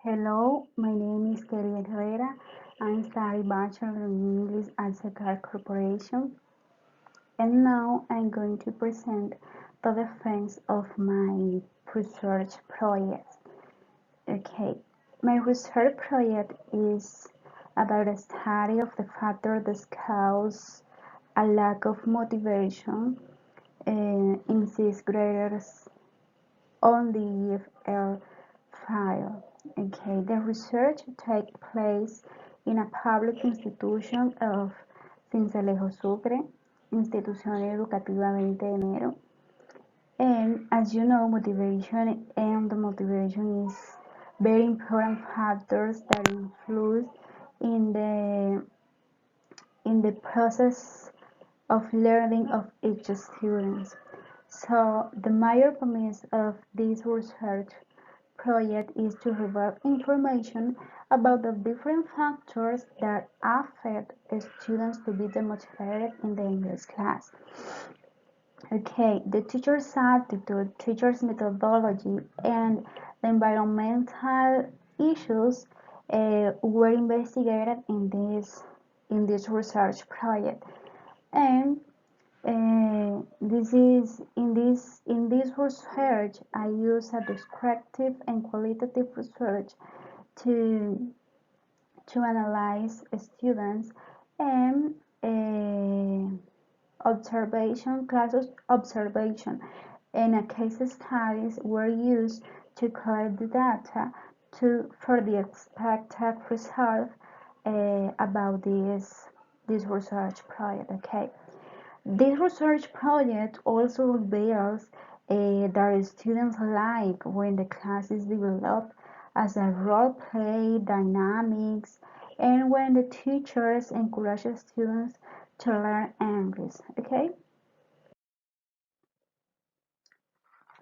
Hello, my name is Herrera. I study Bachelor in English at Secar Corporation, and now I'm going to present the defense of my research project. Okay, my research project is about a study of the factor that cause a lack of motivation in sixth graders on the EFL file. Okay, the research takes place in a public institution of Cincelejo Sucre, Institución Educativa 20 de Enero. And as you know, motivation and the motivation is very important factors that influence in the in the process of learning of each student. So the major premise of this research project is to reveal information about the different factors that affect students to be demotivated in the English class. Okay, the teacher's attitude, teacher's methodology, and the environmental issues were investigated in this research project. And in this research, I use a descriptive and qualitative research to analyze students and classes observation and a case studies were used to collect the data for the expected result about this research project. Okay. This research project also reveals that students like when the class is developed as a role-play dynamics and when the teachers encourage students to learn English. Okay?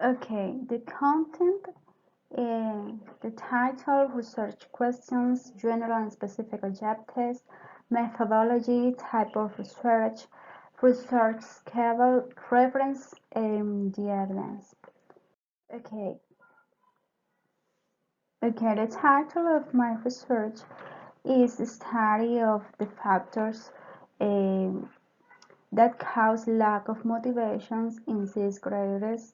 Okay, the content, the title, research questions, general and specific objectives, methodology, type of research, research schedule, reference, and the evidence. Okay, the title of my research is the study of the factors um, that cause lack of motivations in sixth graders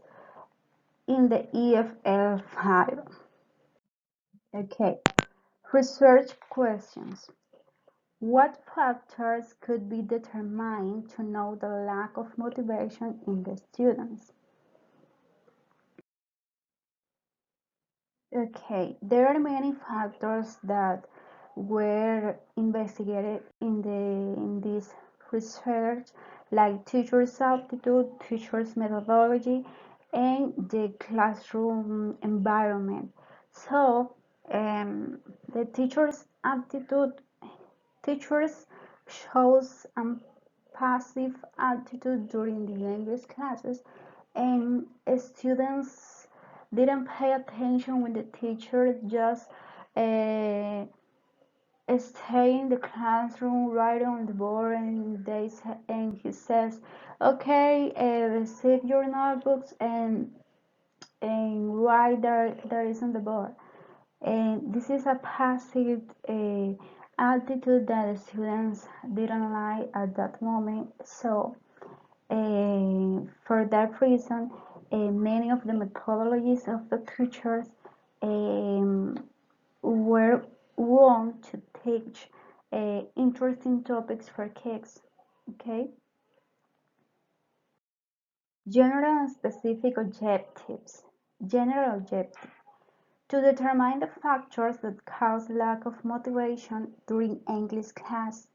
in the EFL file. Okay, research questions. What factors could be determined to know the lack of motivation in the students? Okay, there are many factors that were investigated in this research, like teachers' aptitude, teachers' methodology, and the classroom environment. So, the teachers' aptitude, teachers shows passive attitude during the English classes, and students didn't pay attention when the teacher just uh, stay in the classroom, write on the board, and he says, "Okay, receive your notebooks and write there is on the board." And this is a passive attitude that the students didn't like at that moment. So for that reason, many of the methodologies of the teachers um, were wrong to teach interesting topics for kids. Okay, general and specific objectives. General objective to determine the factors that cause lack of motivation during English class.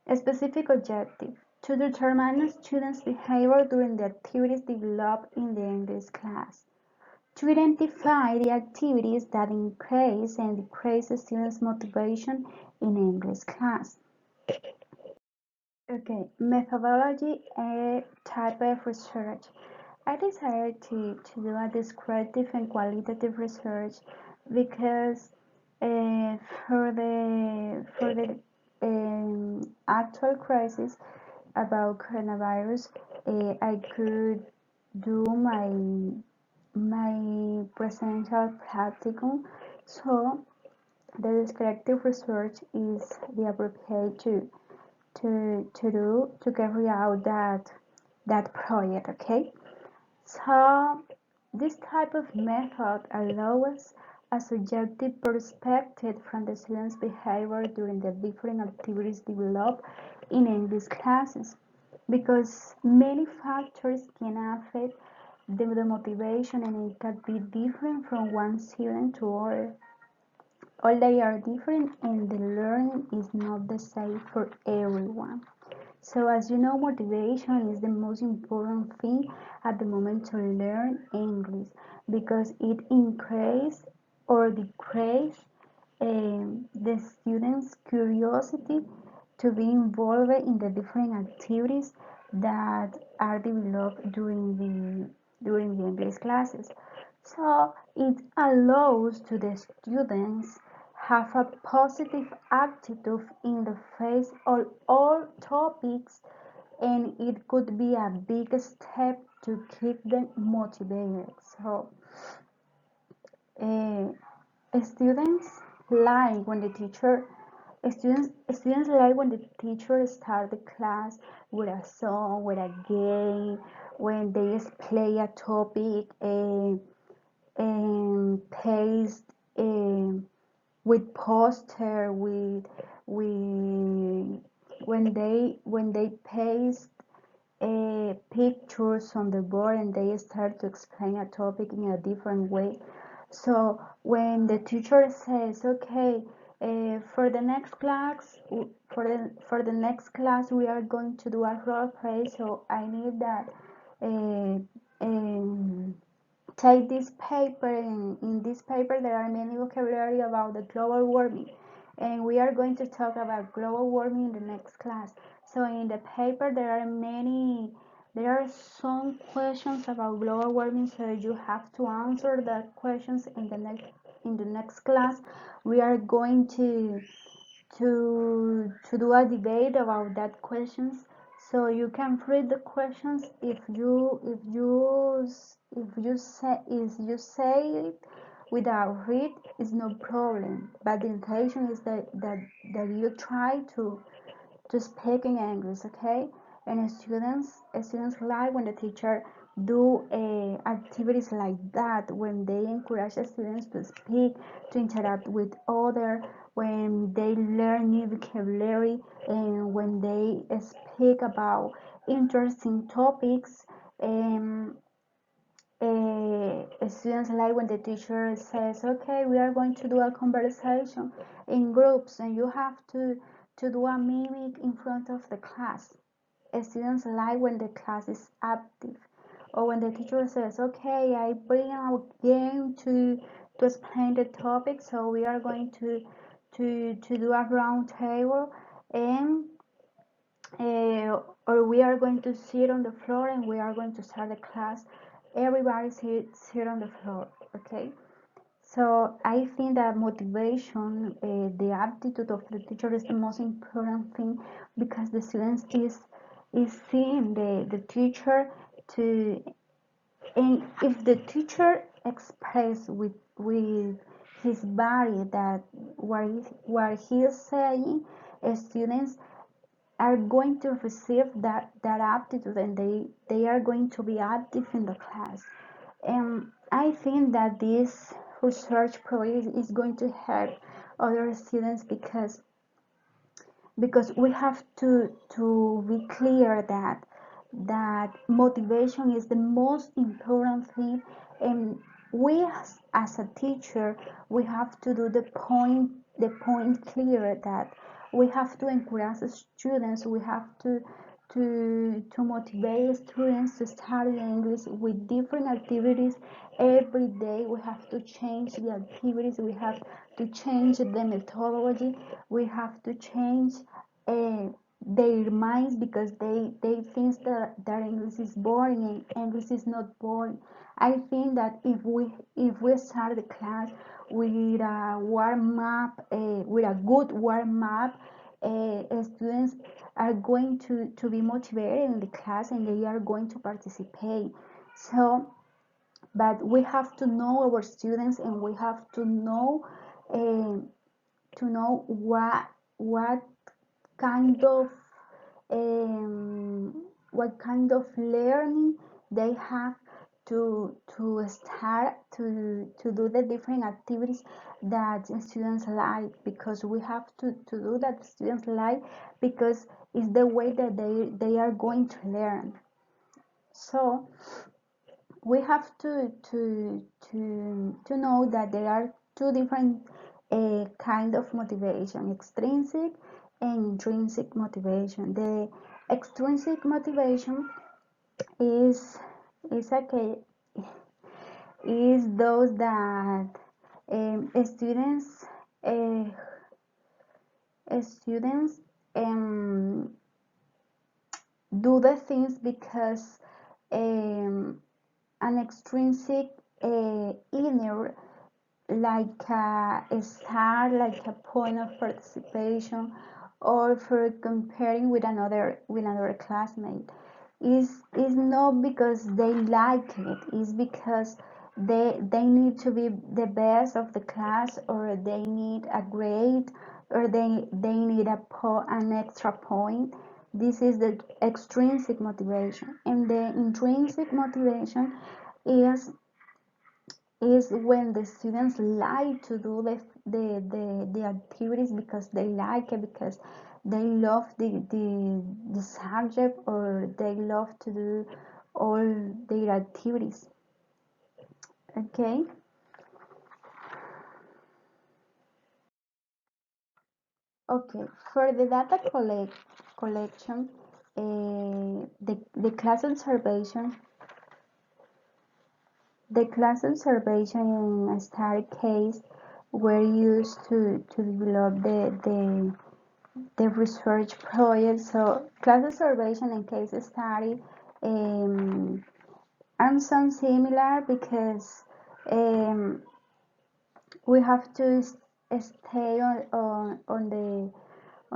A specific objective to determine a student's behavior during the activities developed in the English class. To identify the activities that increase and decrease the student's motivation in English class. Okay, methodology and type of research. I decided to do a descriptive and qualitative research because uh, for the actual crisis about coronavirus, I could do my presential practicum So the descriptive research is the appropriate to carry out that project. Okay, so this type of method allows a subjective perspective from the student's behavior during the different activities developed in English classes, because many factors can affect the motivation, and it can be different from one student to other. All they are different, and the learning is not the same for everyone. So as you know, motivation is the most important thing at the moment to learn English, because it increases or decreases the students' curiosity to be involved in the different activities that are developed during the English classes. So it allows to the students have a positive attitude in the face of all topics, and it could be a big step to keep them motivated. So uh, students like when the teacher students like when the teacher start the class with a song, with a game, when they play a topic and paste with poster with when they paste pictures on the board, and they start to explain a topic in a different way. So when the teacher says, "Okay, for the next class, for the next class, we are going to do a role play. So I need that uh, um, take this paper, and in this paper there are many vocabulary about the global warming, and we are going to talk about global warming in the next class. So in the paper there are some questions about global warming, so you have to answer the questions in the next class. We are going to do a debate about that questions, so you can read the questions. If you say it without read, it's no problem, but the intention is that you try to speak in English. Okay, and students like when the teacher do activities like that, when they encourage the students to speak, to interact with other, when they learn new vocabulary, and when they speak about interesting topics. um, Students like when the teacher says, "Okay, we are going to do a conversation in groups, and you have to do a mimic in front of the class." Students like when the class is active, or when the teacher says, "Okay, I bring a game to explain the topic, so we are going to do a round table, and or we are going to sit on the floor, and we are going to start the class. Everybody sit on the floor." Okay, so I think that motivation, the aptitude of the teacher is the most important thing, because the students is seeing the teacher to, and if the teacher express with his body that what he is saying, students are going to receive that aptitude, and they are going to be active in the class. And I think that this research project is going to help other students, because we have to be clear that motivation is the most important thing, and we as a teacher, we have to do the point clear, that we have to encourage the students, we have to motivate students to study English with different activities every day. We have to change the activities, we have to change the methodology, we have to change uh, their minds, because they think that English is boring, and English is not boring. I think that if we start the class with a warm up, with a good warm up, students are going to be motivated in the class, and they are going to participate. So but we have to know our students, and we have uh, to know what kind of what kind of learning they have to start to do the different activities that students like, because we have to do that students like, because it's the way that they are going to learn. So we have to know that there are two different kind of motivation: extrinsic and intrinsic motivation. The extrinsic motivation is is okay is those that students uh, students um, do the things because an extrinsic inner, like a star, like a point of participation, or for comparing with another classmate, is not because they like it. Is because they need to be the best of the class, or they need a grade, or they need an extra point. This is the extrinsic motivation. And the intrinsic motivation is when the students like to do the activities because they like it, because they love the subject, or they love to do all their activities. Okay. Okay, for the data collection, the class observation, in a study case were used to develop the research project. So class observation and case study are some similar, because um, we have to stay on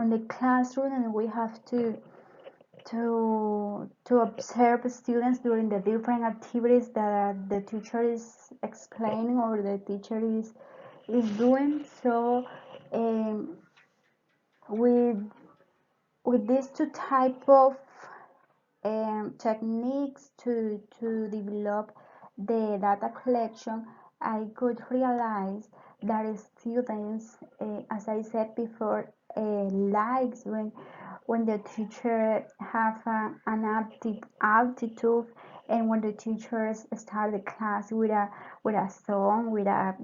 the classroom, and we have to observe students during the different activities that the teacher is explaining, or the teacher is doing. So um, with these two type of techniques to develop the data collection, I could realize that students, as I said before, likes when the teacher have an active altitude, and when the teachers start the class with a song, with a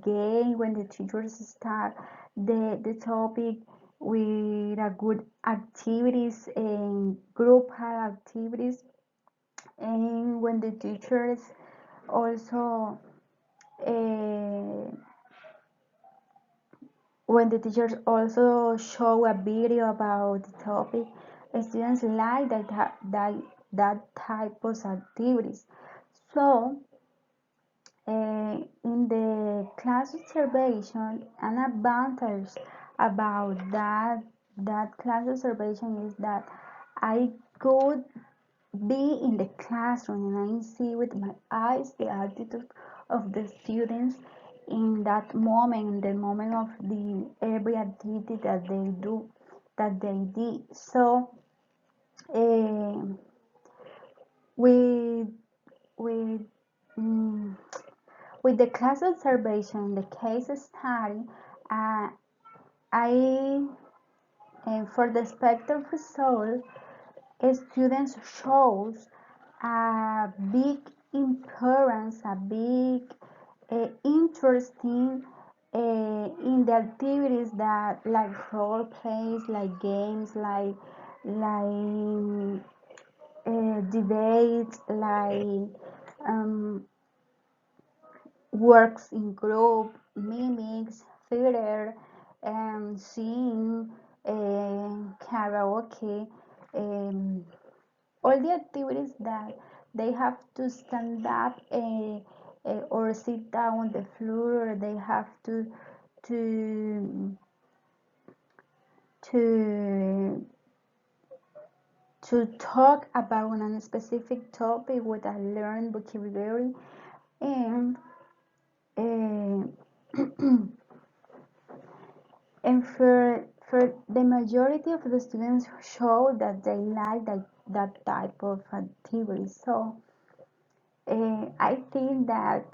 game, when the teachers start the topic with a good activities and group activities, and when the teachers also uh, show a video about the topic, students like that type of activities. So in the class observation, an advantage about that class observation is that I could be in the classroom, and I see with my eyes the attitude of the students in that moment, in the moment of the every activity that they do, that they did. So uh, with with mm, with the class observation, the case study, uh, I for the expected result, students shows a big importance, a big interesting in the activities, that like role plays, like games, like debates, like um, works in group, mimics, theater, singing, karaoke, um, all the activities that they have to stand up or sit down on the floor, or they have to to to talk about a specific topic with a learned vocabulary. and uh, and for the majority of the students show that they like that type of activity. So I think that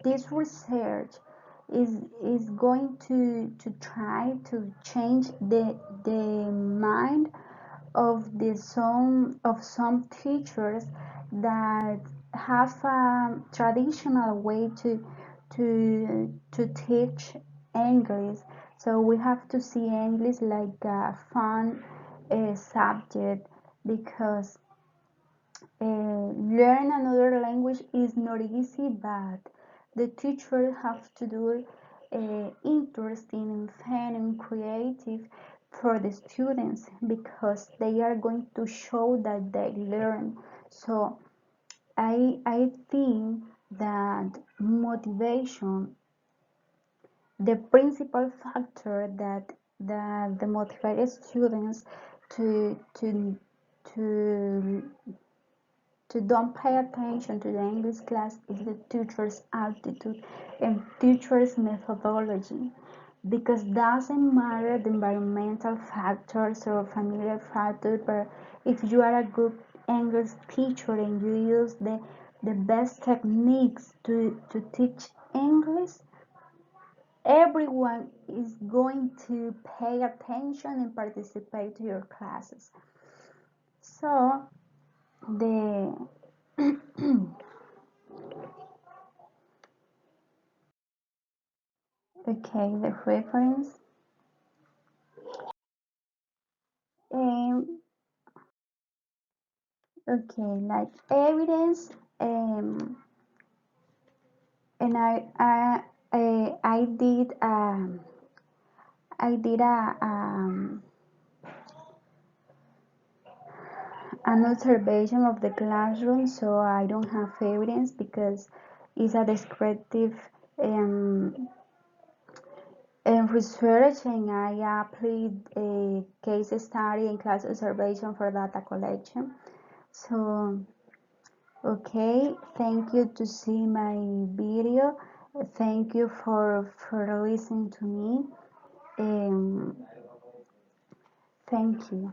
this research is going to try to change the mind of some teachers that have a traditional way to teach English. So we have to see English like a fun subject because learn another language is not easy, but the teacher have to do it interesting and fun and creative for the students because they are going to show that they learn. So I think that motivation, the principal factor that the motivated students to to don't pay attention to the English class is the teacher's attitude and teacher's methodology because doesn't matter the environmental factors or familiar factors, but if you are a good English teacher and you use the best techniques to teach English, everyone is going to pay attention and participate to your classes. So the okay, the reference. Um, okay, like evidence. And I did an observation of the classroom, so I don't have evidence because it's a descriptive um, research, and I applied a case study and class observation for data collection. So, okay, thank you to see my video. Thank you for listening to me. Um, thank you.